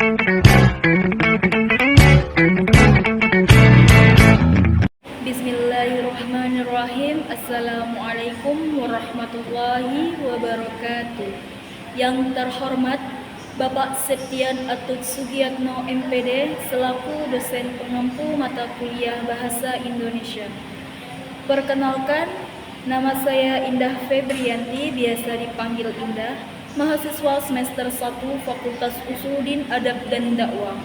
Bismillahirrahmanirrahim. Assalamualaikum warahmatullahi wabarakatuh. Yang terhormat Bapak Septian Atut Sugiyatno MPD selaku dosen pengampu mata kuliah Bahasa Indonesia. Perkenalkan, nama saya Indah Febrianti, biasa dipanggil Indah, mahasiswa semester 1 Fakultas Usuluddin Adab dan Dakwah.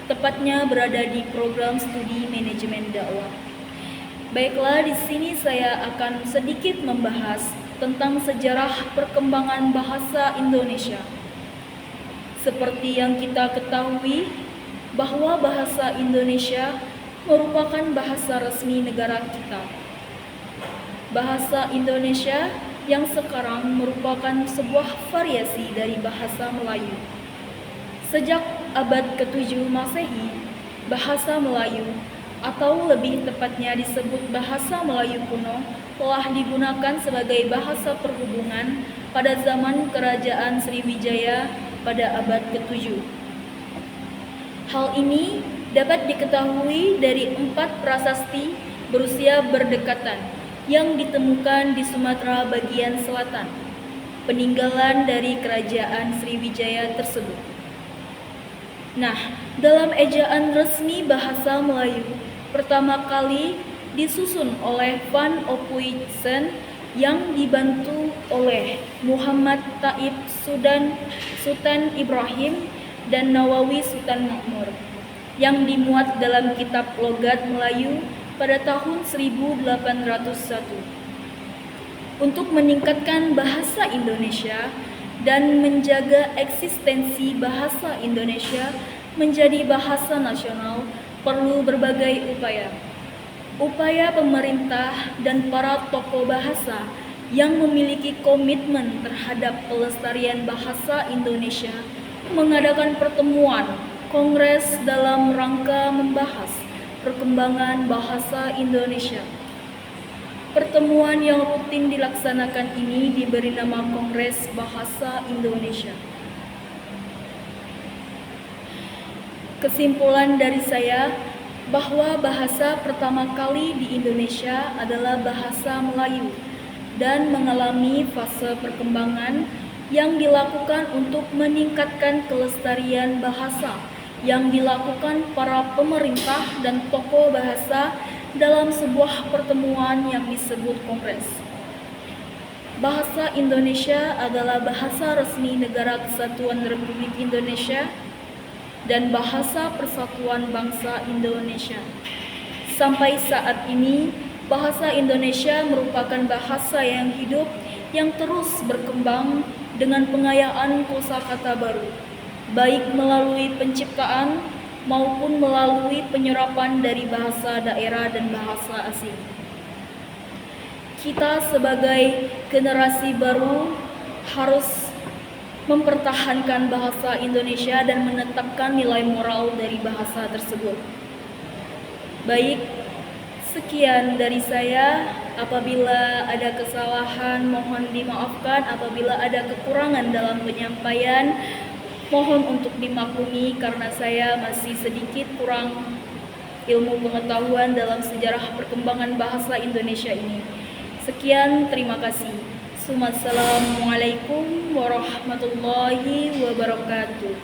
Tepatnya berada di program studi manajemen dakwah. Baiklah, di sini saya akan sedikit membahas tentang sejarah perkembangan bahasa Indonesia. Seperti yang kita ketahui, bahwa bahasa Indonesia merupakan bahasa resmi negara kita. Bahasa Indonesia yang sekarang merupakan sebuah variasi dari bahasa Melayu. Sejak abad ke-7 Masehi, bahasa Melayu atau lebih tepatnya disebut bahasa Melayu kuno telah digunakan sebagai bahasa perhubungan pada zaman Kerajaan Sriwijaya pada abad ke-7. Hal ini dapat diketahui dari 4 prasasti berusia berdekatan yang ditemukan di Sumatera bagian selatan, peninggalan dari Kerajaan Sriwijaya tersebut. Nah, dalam ejaan resmi bahasa Melayu pertama kali disusun oleh Van Ophuijsen yang dibantu oleh Muhammad Taib Sultan Ibrahim dan Nawawi Sultan Makmur yang dimuat dalam kitab logat Melayu pada tahun 1801. Untuk meningkatkan bahasa Indonesia dan menjaga eksistensi bahasa Indonesia menjadi bahasa nasional, perlu berbagai upaya. Upaya pemerintah dan para tokoh bahasa yang memiliki komitmen terhadap pelestarian bahasa Indonesia mengadakan pertemuan kongres dalam rangka membahas perkembangan bahasa Indonesia. Pertemuan yang rutin dilaksanakan ini diberi nama Kongres Bahasa Indonesia. Kesimpulan dari saya bahwa bahasa pertama kali di Indonesia adalah bahasa Melayu dan mengalami fase perkembangan yang dilakukan untuk meningkatkan kelestarian bahasa yang dilakukan para pemerintah dan tokoh bahasa dalam sebuah pertemuan yang disebut Kongres. Bahasa Indonesia adalah bahasa resmi Negara Kesatuan Republik Indonesia dan bahasa Persatuan Bangsa Indonesia. Sampai saat ini, bahasa Indonesia merupakan bahasa yang hidup yang terus berkembang dengan pengayaan kosakata baru, baik melalui penciptaan maupun melalui penyerapan dari bahasa daerah dan bahasa asing. Kita sebagai generasi baru harus mempertahankan bahasa Indonesia dan menetapkan nilai moral dari bahasa tersebut. Baik, sekian dari saya. Apabila ada kesalahan, mohon dimaafkan. Apabila ada kekurangan dalam penyampaian, mohon untuk dimaklumi karena saya masih sedikit kurang ilmu pengetahuan dalam sejarah perkembangan bahasa Indonesia ini. Sekian, terima kasih. Assalamualaikum warahmatullahi wabarakatuh.